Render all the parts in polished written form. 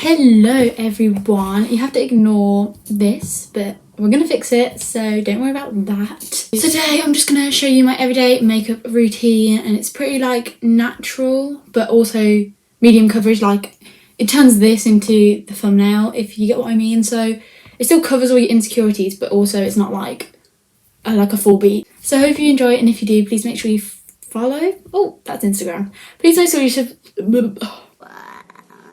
Hello everyone, you have to ignore this, but we're gonna fix it, so don't worry about that. So today I'm just gonna show you my everyday makeup routine, and it's pretty like natural but also medium coverage. Like it turns this into the thumbnail, if you get what I mean. So it still covers all your insecurities, but also it's not like a full beat. So I hope you enjoy it, and if you do, please make sure you follow. Oh, that's Instagram. Please make sure you should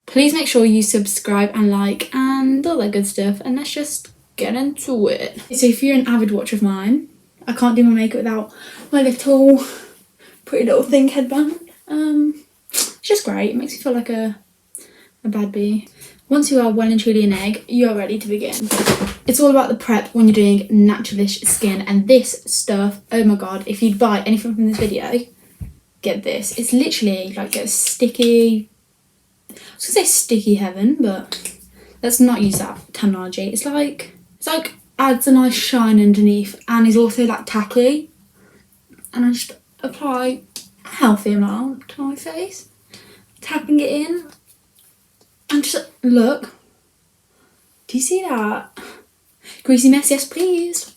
Please make sure you subscribe and like and all that good stuff, and let's just get into it. So if you're an avid watcher of mine, I can't do my makeup without my little pretty little thing headband. It's just great. It makes you feel like a bad bee. Once you are well and truly an egg, you are ready to begin. It's all about the prep when you're doing naturalish skin, and this stuff, oh my god, if you buy anything from this video, get this. It's literally like a sticky, I was gonna say sticky heaven, but let's not use that terminology. It's like adds a nice shine underneath, and is also like tacky. And I just apply a healthy amount to my face, tapping it in, and just look. Do you see that? Greasy mess, yes please.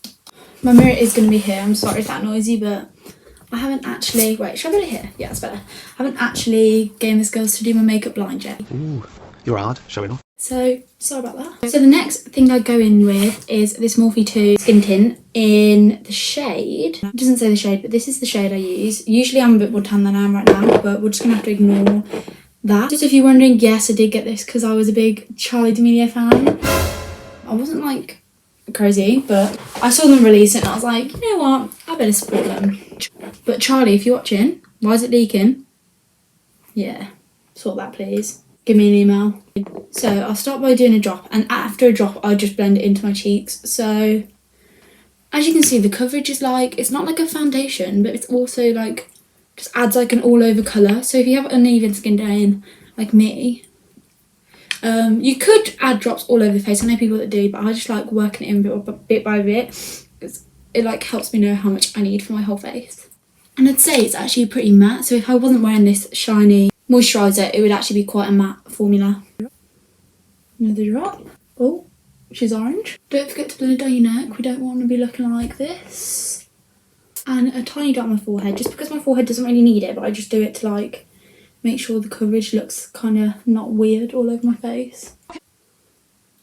My mirror is gonna be here. I'm sorry if that's noisy, but I haven't actually, wait, should I put it here? Yeah, that's better. I haven't actually gained the skills to do my makeup blind yet. Ooh, you're hard, showing off. So, sorry about that. So the next thing I go in with is this Morphe 2 skin tint in the shade. It doesn't say the shade, but this is the shade I use. Usually I'm a bit more tan than I am right now, but we're just gonna have to ignore that. Just if you're wondering, yes, I did get this because I was a big Charlie D'Amelio fan. I wasn't like crazy, but I saw them release it and I was like, you know what, I better support them. But Charlie, if you're watching, why is it leaking? Yeah, sort that please. Give me an email. So I'll start by doing a drop, and after a drop I'll just blend it into my cheeks. So as you can see, the coverage is like, it's not like a foundation, but it's also like, just adds like an all over colour. So if you have uneven skin tone like me, you could add drops all over the face. I know people that do, but I just like working it in bit by bit. It like helps me know how much I need for my whole face. And I'd say it's actually pretty matte, so if I wasn't wearing this shiny moisturiser, it would actually be quite a matte formula. Another drop. Oh, she's orange. Don't forget to blend it down your neck. We don't want to be looking like this. And a tiny dot on my forehead, just because my forehead doesn't really need it, but I just do it to like make sure the coverage looks kind of not weird all over my face.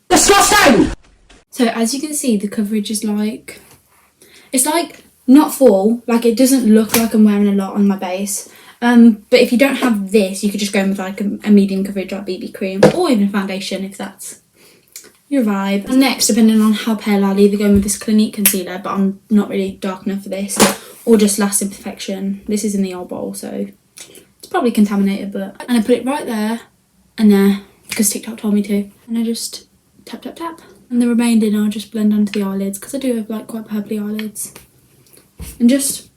Disgusting! So as you can see, the coverage is like, it's like not full, like it doesn't look like I'm wearing a lot on my base. But if you don't have this, you could just go in with like a medium coverage like BB cream, or even a foundation if that's your vibe. And next, depending on how pale, I'll either go with this Clinique concealer, but I'm not really dark enough for this, or just Lasting Perfection. This is in the old bowl, so it's probably contaminated, but, and I put it right there and there because TikTok told me to, and I just tap tap tap, and the remainder I'll just blend onto the eyelids because I do have like quite purpley eyelids. And just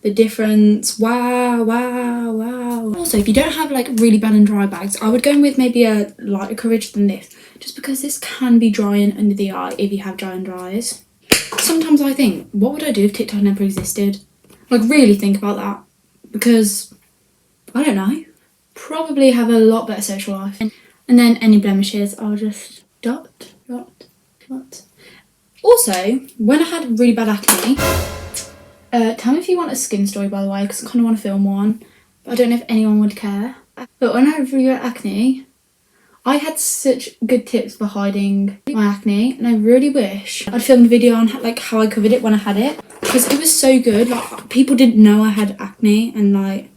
the difference, wow, wow, wow. Also, if you don't have like really bad and dry bags, I would go in with maybe a lighter coverage than this, just because this can be drying under the eye if you have dry and dries. Sometimes I think, what would I do if TikTok never existed? Like really think about that, because I don't know, probably have a lot better social life. And then any blemishes, I'll just dot, dot, dot. Also, when I had really bad acne, tell me if you want a skin story, by the way, because I kind of want to film one, but I don't know if anyone would care. But when I had really bad acne, I had such good tips for hiding my acne, and I really wish I'd filmed a video on like how I covered it when I had it, because it was so good. Like people didn't know I had acne, and like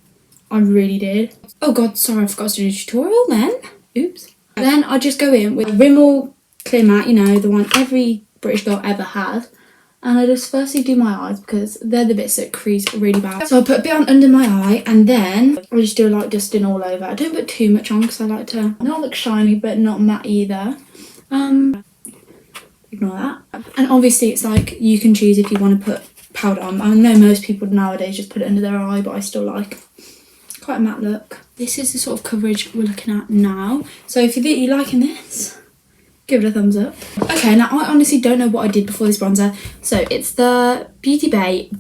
I really did. Oh god, sorry, I forgot to do a tutorial then. Oops. Then I just go in with a Rimmel Clear Matte, you know, the one every British girl ever had. And I just firstly do my eyes because they're the bits that crease really bad. So I put a bit on under my eye, and then I just do a light dusting all over. I don't put too much on because I like to not look shiny but not matte either. Ignore that. And obviously it's like you can choose if you want to put powder on. I know most people nowadays just put it under their eye, but I still like quite a matte look. This is the sort of coverage we're looking at now. So if you're liking this, give it a thumbs up. Okay, now I honestly don't know what I did before this bronzer. So it's the Beauty Bay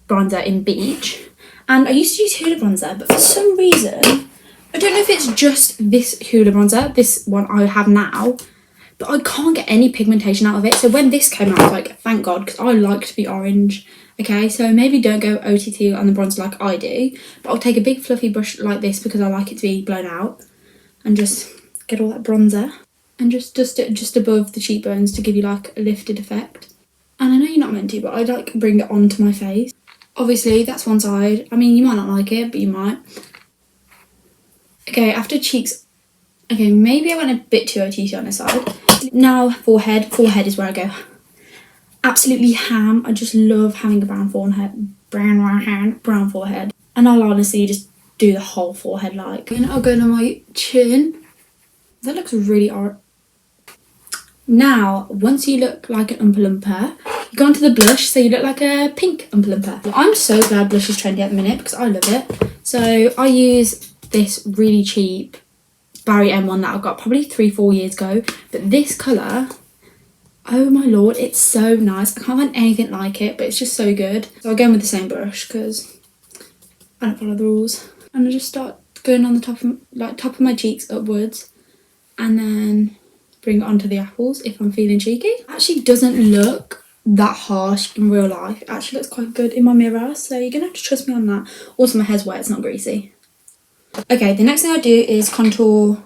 bronzer in Beach. And I used to use Huda bronzer, but for some reason I don't know if it's just this Hoola bronzer, this one I have now, but I can't get any pigmentation out of it. So when this came out, I was like, thank God, because I like to be orange. Okay, so maybe don't go OTT on the bronzer like I do, but I'll take a big fluffy brush like this because I like it to be blown out and just get all that bronzer and just dust it just above the cheekbones to give you like a lifted effect. And I know you're not meant to, but I like bring it onto my face. Obviously, that's one side. I mean, you might not like it, but you might. Okay, after cheeks, okay, maybe I went a bit too OTT on this side. Now, forehead. Forehead is where I go absolutely ham. I just love having a brown forehead. Brown forehead. And I'll honestly just do the whole forehead like. And I'll go to my chin. That looks really orange. Now, once you look like an Oompa Loompa, you go onto the blush so you look like a pink Oompa Loompa. I'm so glad blush is trendy at the minute because I love it. So I use this really cheap Barry M1 that I got probably 3-4 years ago. But this colour, oh my lord, it's so nice. I can't find anything like it, but it's just so good. So I'll go in with the same brush because I don't follow the rules. And I just start going on the top of my cheeks upwards and then bring it onto the apples if I'm feeling cheeky. It actually doesn't look that harsh in real life. It actually looks quite good in my mirror, so you're gonna have to trust me on that. Also, my hair's wet, it's not greasy. Okay, the next thing I do is contour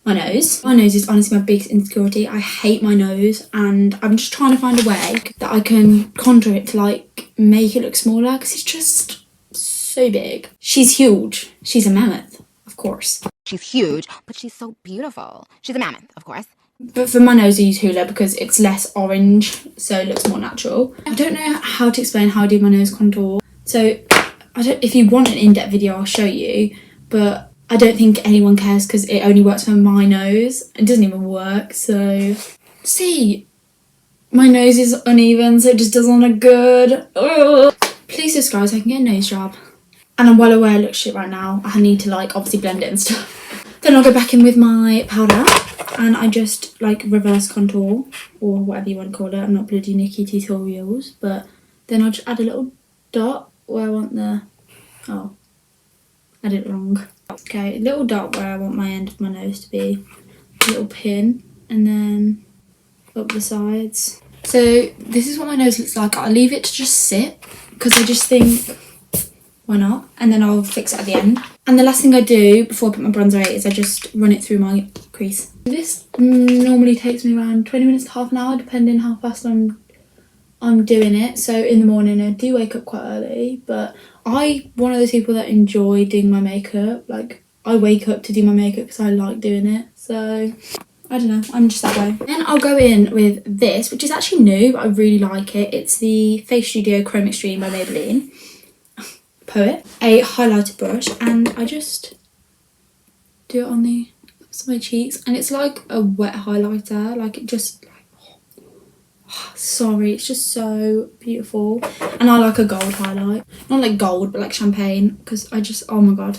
my nose. My nose is honestly my biggest insecurity. I hate my nose and I'm just trying to find a way that I can contour it to like make it look smaller because it's just so big. She's huge. She's a mammoth, of course. She's huge, but she's so beautiful. She's a mammoth, of course. But for my nose I use Hoola because it's less orange, so it looks more natural. I don't know how to explain how I do my nose contour. So if you want an in-depth video, I'll show you. But I don't think anyone cares because it only works for my nose. It doesn't even work, so... See, my nose is uneven, so it just doesn't look good. Ugh. Please subscribe so I can get a nose job. And I'm well aware I look shit right now. I need to like obviously blend it and stuff. Then I'll go back in with my powder and I just like reverse contour or whatever you want to call it. I'm not bloody Nikki tutorials, but then I'll just add a little dot where I want the... Oh, I did it wrong. Okay, a little dot where I want my end of my nose to be. A little pin and then up the sides. So this is what my nose looks like. I'll leave it to just sit because I just think, why not? And then I'll fix it at the end. And the last thing I do before I put my bronzer in is I just run it through my crease. This normally takes me around 20 minutes to half an hour depending how fast I'm doing it. So in the morning I do wake up quite early, but I'm one of those people that enjoy doing my makeup. Like I wake up to do my makeup because I like doing it. So I don't know, I'm just that way. Then I'll go in with this, which is actually new, but I really like it. It's the Face Studio Chrome Extreme by Maybelline. Poet. A highlighter brush, and I just do it on the ups of my cheeks, and it's like a wet highlighter. Like it just, sorry, it's just so beautiful. And I like a gold highlight, not like gold, but like champagne, because I just, oh my god,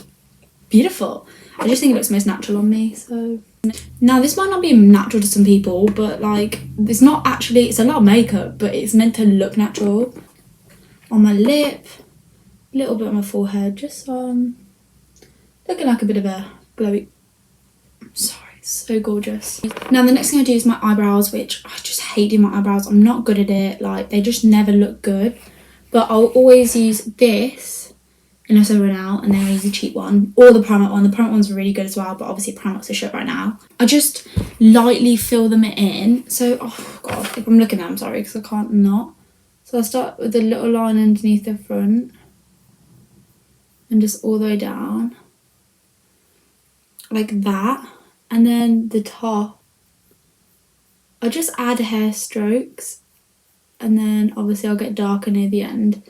beautiful. I just think it looks most natural on me. So now this might not be natural to some people, but like it's not actually, it's a lot of makeup, but it's meant to look natural. On my lip, a little bit on my forehead, just looking like a bit of a glowy. Sorry, it's so gorgeous. Now the next thing I do is my eyebrows, which I just hate doing my eyebrows. I'm not good at it, like they just never look good. But I'll always use this unless I run out, and then I use the cheap one or the Primark one. The Primark one's really good as well, but obviously Primark's a shut right now. I just lightly fill them in. So, oh god, if I'm looking at them, sorry, because I can't not. So I'll start with a little line underneath the front and just all the way down like that, and then the top I'll just add hair strokes, and then obviously I'll get darker near the end,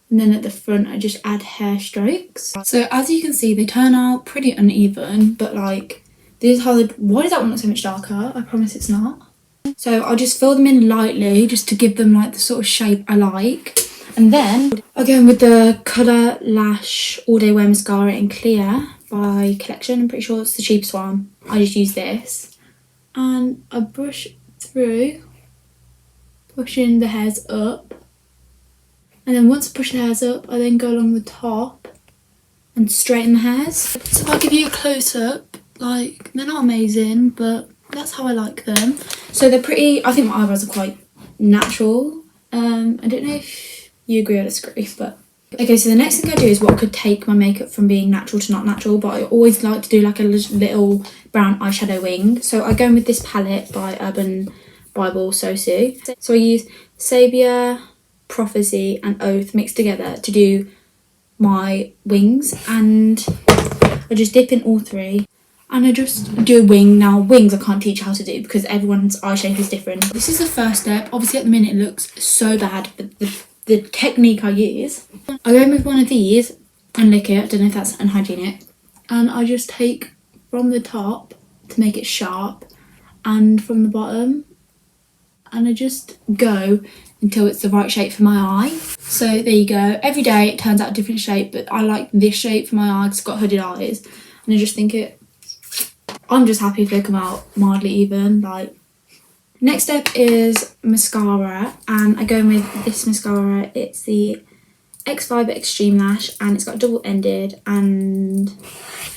and then at the front I just add hair strokes. So as you can see, they turn out pretty uneven, but like this is how they... Why does that one look so much darker? I promise it's not. So I'll just fill them in lightly just to give them like the sort of shape I like. And then I'll go in with the Colour Lash All Day Wear Mascara in Clear by Collection. I'm pretty sure it's the cheapest one. I just use this. And I brush through, pushing the hairs up. And then once I push the hairs up, I then go along the top and straighten the hairs. So if I give you a close-up, like, they're not amazing, but that's how I like them. So they're pretty, I think my eyebrows are quite natural. I don't know if you agree or disagree, but... Okay, so the next thing I do is what could take my makeup from being natural to not natural, but I always like to do like a little brown eyeshadow wing. So I go in with this palette by Urban Bible Sosu. So I use Saviour, Prophecy and Oath mixed together to do my wings, and I just dip in all three and I just do a wing. Now wings I can't teach you how to do because everyone's eye shape is different. This is the first step. Obviously at the minute it looks so bad, but the technique I use, I go in with one of these and lick it. I don't know if that's unhygienic, and I just take from the top to make it sharp and from the bottom, and I just go until it's the right shape for my eye. So there you go. Every day it turns out a different shape, but I like this shape for my eye because I've got hooded eyes, and I just think I'm just happy if they come out mildly even. Like, next step is mascara, and I go in with this mascara. It's the X5 Extreme Lash, and it's got double-ended, and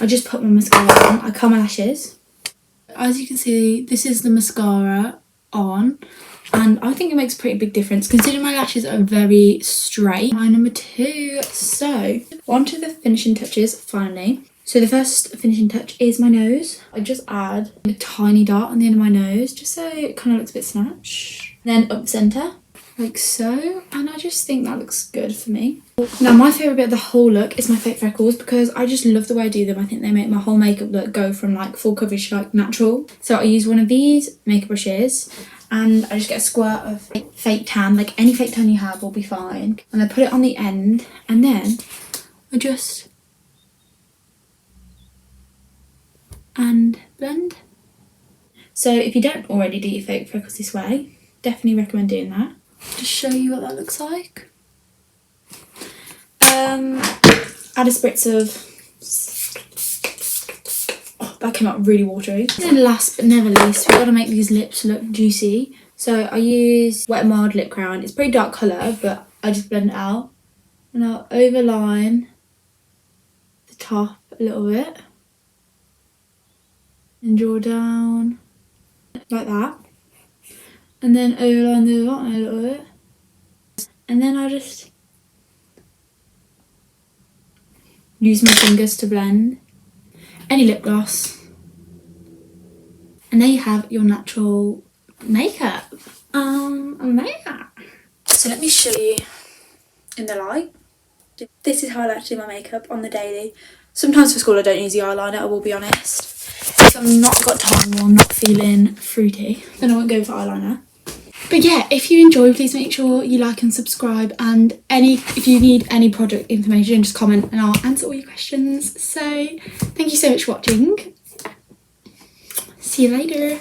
I just put my mascara on. I curl my lashes. As you can see, this is the mascara on, and I think it makes a pretty big difference considering my lashes are very straight. Line number 2. So on to the finishing touches finally. So the first finishing touch is my nose. I just add a tiny dot on the end of my nose just so it kind of looks a bit snatched. Then up centre, like so, and I just think that looks good for me. Now my favourite bit of the whole look is my fake freckles because I just love the way I do them. I think they make my whole makeup look go from like full coverage to like natural. So I use one of these makeup brushes and I just get a squirt of fake tan, like any fake tan you have will be fine. And I put it on the end, and then I just... and blend. So if you don't already do your fake freckles this way, definitely recommend doing that. Just show you what that looks like. Add a spritz of... oh, that came out really watery. And last but never least, we've got to make these lips look juicy. So I use Wet n Wild lip crown. It's a pretty dark colour, but I just blend it out. And I'll overline the top a little bit. And draw down like that, and then overline the bottom a little bit, and then I just use my fingers to blend any lip gloss, and there you have your natural makeup. So let me show you in the light. This is how I like to do my makeup on the daily. Sometimes for school I don't use the eyeliner, I will be honest. If I've not got time or I'm not feeling fruity, then I won't go for eyeliner. But yeah, if you enjoy, please make sure you like and subscribe, and if you need any product information, just comment and I'll answer all your questions. So thank you so much for watching. See you later.